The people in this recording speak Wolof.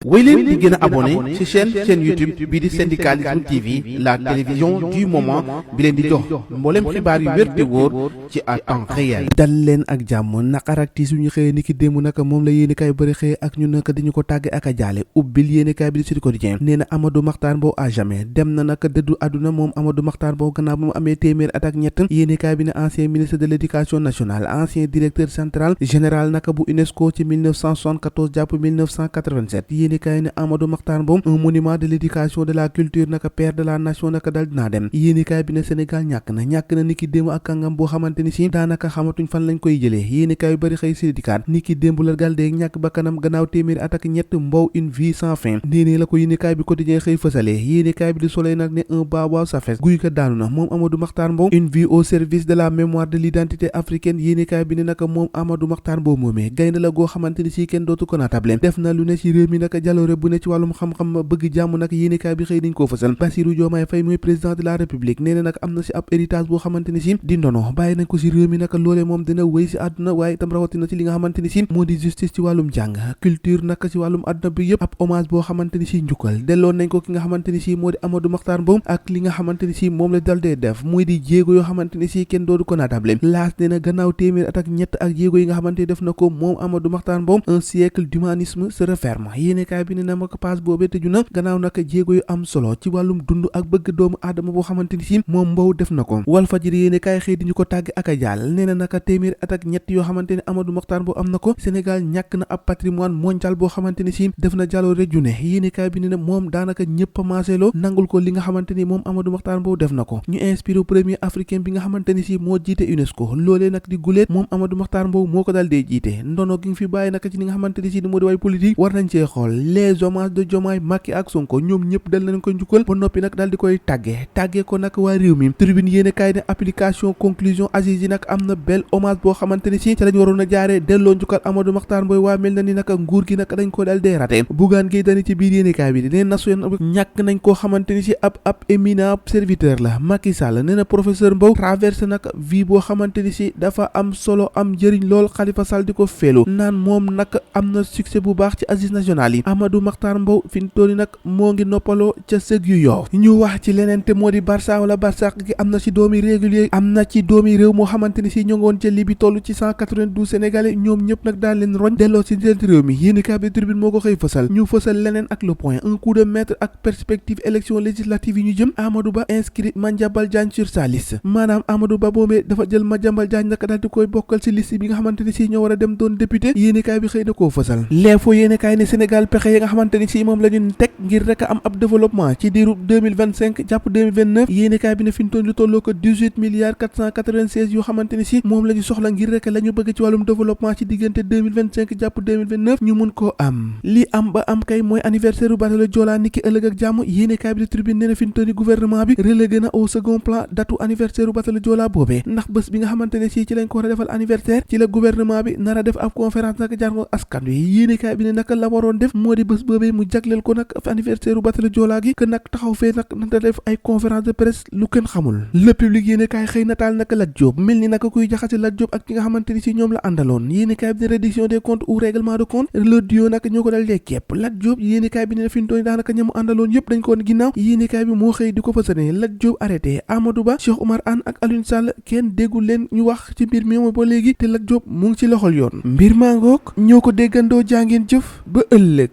wéy leen di gën a abonné ci chaîne YouTube bii di Syndicalisme TV la télévision du moment bi leen di jox mboolem xibaar yu wér te wóor ci à temps réel. dal leen ak jàmm naqar ak tiis yu ñu xëyee ni ki démb naka moom la yéenekaay bëri xëyee ak ñu naka dañu ko tàgge ak a jaale ubbil yéenekaay bi di Sud Quotidien nee na Amadou Mahtar Mbow à jamais dem na naka dëddu àdduna moom Amadou Mahtar Mbow gannaaw ba mu amee téeméer at ak ñett yéenekaay bi ne ancien ministre de l'éducation nationale ancien directeur central général naka bu UNESCO ci 1974 jàpp 1987 yéenekaay ne Amadou Mahtar Mbow un monument de l'éducation de la culture naka père de la nation naka dal dinaa dem yéenekaay bi ne Sénégal ñàkk na niki démb ak kàngam boo xamante ni si daanaka xamatuñ fan lañ koy jëlee yéenekaay yu bari xëy si dikaat niki démb la gal dee ñàkk bakkanam gannaaw téeméeri at ak ñett Mbow une vie sans fin nee la ko yéenekaay bi quotidien xëy fësalee yéenekaay bi di Soleil nag ne un baobab sa fes guy ko daanu na moom Amadou Mahtar Mbow une vie au service de la mémoire de l'identité africaine yéenekaay bi ne naka moom Amadou Mahtar Mbow moomee gaynde la goo xamante ni si kenn dootu ko naatable def na lu ne ci réew mi naka jaloore bu ne ci wàllum xam-xam bëgg jàmm nag yéenekaay bi xëy nañ koo fësal Bassirou Diomaye Faye mooy président de la république nee na nag am na ci ab héritage boo xamante ni si di ndono bàyyi nañ ko ci réew mi naka loolee moom dina wéy ci àdduna waaye itam rawatina ci li nga xamante ni si moo di justice ci wàllum jàng culture naka ci wàllum àdduna bi yëpp ab hommage boo xamante ni si njukkal delloon nañ ko ki nga xamante ni si moo di Amadou Mahtar Mbow ak li nga xamante ni si moom la dal dee def muy di jéego yoo xamante ni si kenn doodu ko naatable laas nee na gannaaw téeméer at ak ñett ak jéego yi nga xamante ni def na ko moom Amadou Mahtar Mbow un siècle d'humanisme se referme yéenekaay bi ne na ma ko passe boobee tëju na gannaaw naka jéego yu am solo ci wàllum dund ak bëgg doomu aadama boo xamante ni si moom Mbow def na ko Walfadjri yéenekaay xëy di ñu ko tàgg ak a jàll nee na naka téeméer at ak ñett yoo xamante ni Amadou Mahtar Mbow am na ko Sénégal ñàkk na ab patrimoine mondial boo xamante ni si def na jaloore ju ne yéenekaay bi ne na moom daanaka ñëpp a maaseeloo nangul ko li nga xamante ni moom Amadou Mahtar Mbow def na ko ñu inspiré premier africain bi nga xamante ni si moo jiite UNESCO loolee nag di guleet moom Amadou Mahtar Mbow moo ko dal dee jiite ndono gi nga fi bàyyi naka ci li nga xamante ni si moo di way politique war nañ cee xool les hommages de Diomaye Macky ak Sonko ñoom ñëpp dal nañ ko njukkal ba noppi nag daal di koy tàggee ko nag waa réew mi tribune yéenekaay ne application conclusion assises yi nag am na bel hommage boo xamante ni si ca lañ waroon a jaaree delloo njukkal Amadou Mahtar Mbow waa mel na ni naka nguur gi nag dañ ko dal dee raté Bougane Gueye Dany ci biir yéenekaay bi ne nation ñàkk nañ koo xamante ni si ab éminent serviteur la Macky Sall nee na professeur Mbow traversé nag vie boo xamante ni si dafa am solo am njëriñ lool Khalifa Sall di ko feelu naan moom nag am na succès bu baax ci assises nationales yi Amadou Mahtar Mbow fi mu toll nag moo ngi noppaloo ca sëg yu yow ñu wax ci leneen te moo di Barça wala Barça gi am na ci doomi régulier am na ci doomi réew moo xamante ni si ñoo ngoon ca Libye toll ci 192 sénégalais ñoom ñëpp nag daal leen roñ delloo ci seen réew mi yéenekaay bi Tribune moo ko xëy fësal ñu fësal leneen ak le point un coup de maître ak perspective élection législative yi ñu jëm Amadou Ba inscrit Madiambal Diagne sur sa liste maanaam Amadou Ba boobee dafa jël Madiambal Diagne nag daal di koy bokkal ci liste bi nga xamante ni si ñoo war a dem doon député yéenekaay bi xëy na koo fësal l'info yéenekaay ne Sénégal pexe yi nga xamante ni si moom la ñu teg ngir rek am ab développement ci diiru 2025 jàpp 2029 yéenekaay bi ne fi ñu toll lu tolloo ko 18 milliards 496 yoo xamante ni si moom la ñu soxla ngir rek la ñu bëgg ci wàllum développement ci diggante 2025 jàpp 2029 ñu mun koo am li am ba am kay mooy anniversaire u bateau Joola niki ëllëg ak jàmm yéenekaay bi di Tribune nee na fi ñu toll gouvernement bi relégué na au second plan datu anniversaire u bateau Joola boobee ndax bés bi nga xamante ne si ci lañ ko war a defal anniversaire ci la gouvernement bi nar a def ab conférence naka jaar ko askan wi yéenekaay bi ne naka la waroon def moo di bés boobee mu jagleel ko nag anniversaire u bateau Joola gi que nag taxaw fee nag na def ay conférence de presse lu kenn xamul le public yéenekaay xëy nataal naka Lat Diop mel ni naka kuy jaxase Lat Diop ak ki nga xamante ni si ñoom la àndaloon yéenekaay bi ne reddition des comptes ou règlement de compte le duo nag ñoo ko dal dee képp Lat Diop yéenekaay bi ne fi ñu toll daanaka ñamu àndaloon yëpp dañ ko woon ginnaaw yéenekaay bi moo xëy di ko fësane Lat Diop arrêté Amadou Ba Cheikh Oumar Anne ak Alioune Sall kenn déggul leen ñu wax ci mbir mi moom ba léegi te Lat Diop mu ngi ci loxol yoon mbir maa ngoog ñoo ko déggandoo jàngeen jëf ba ëllëg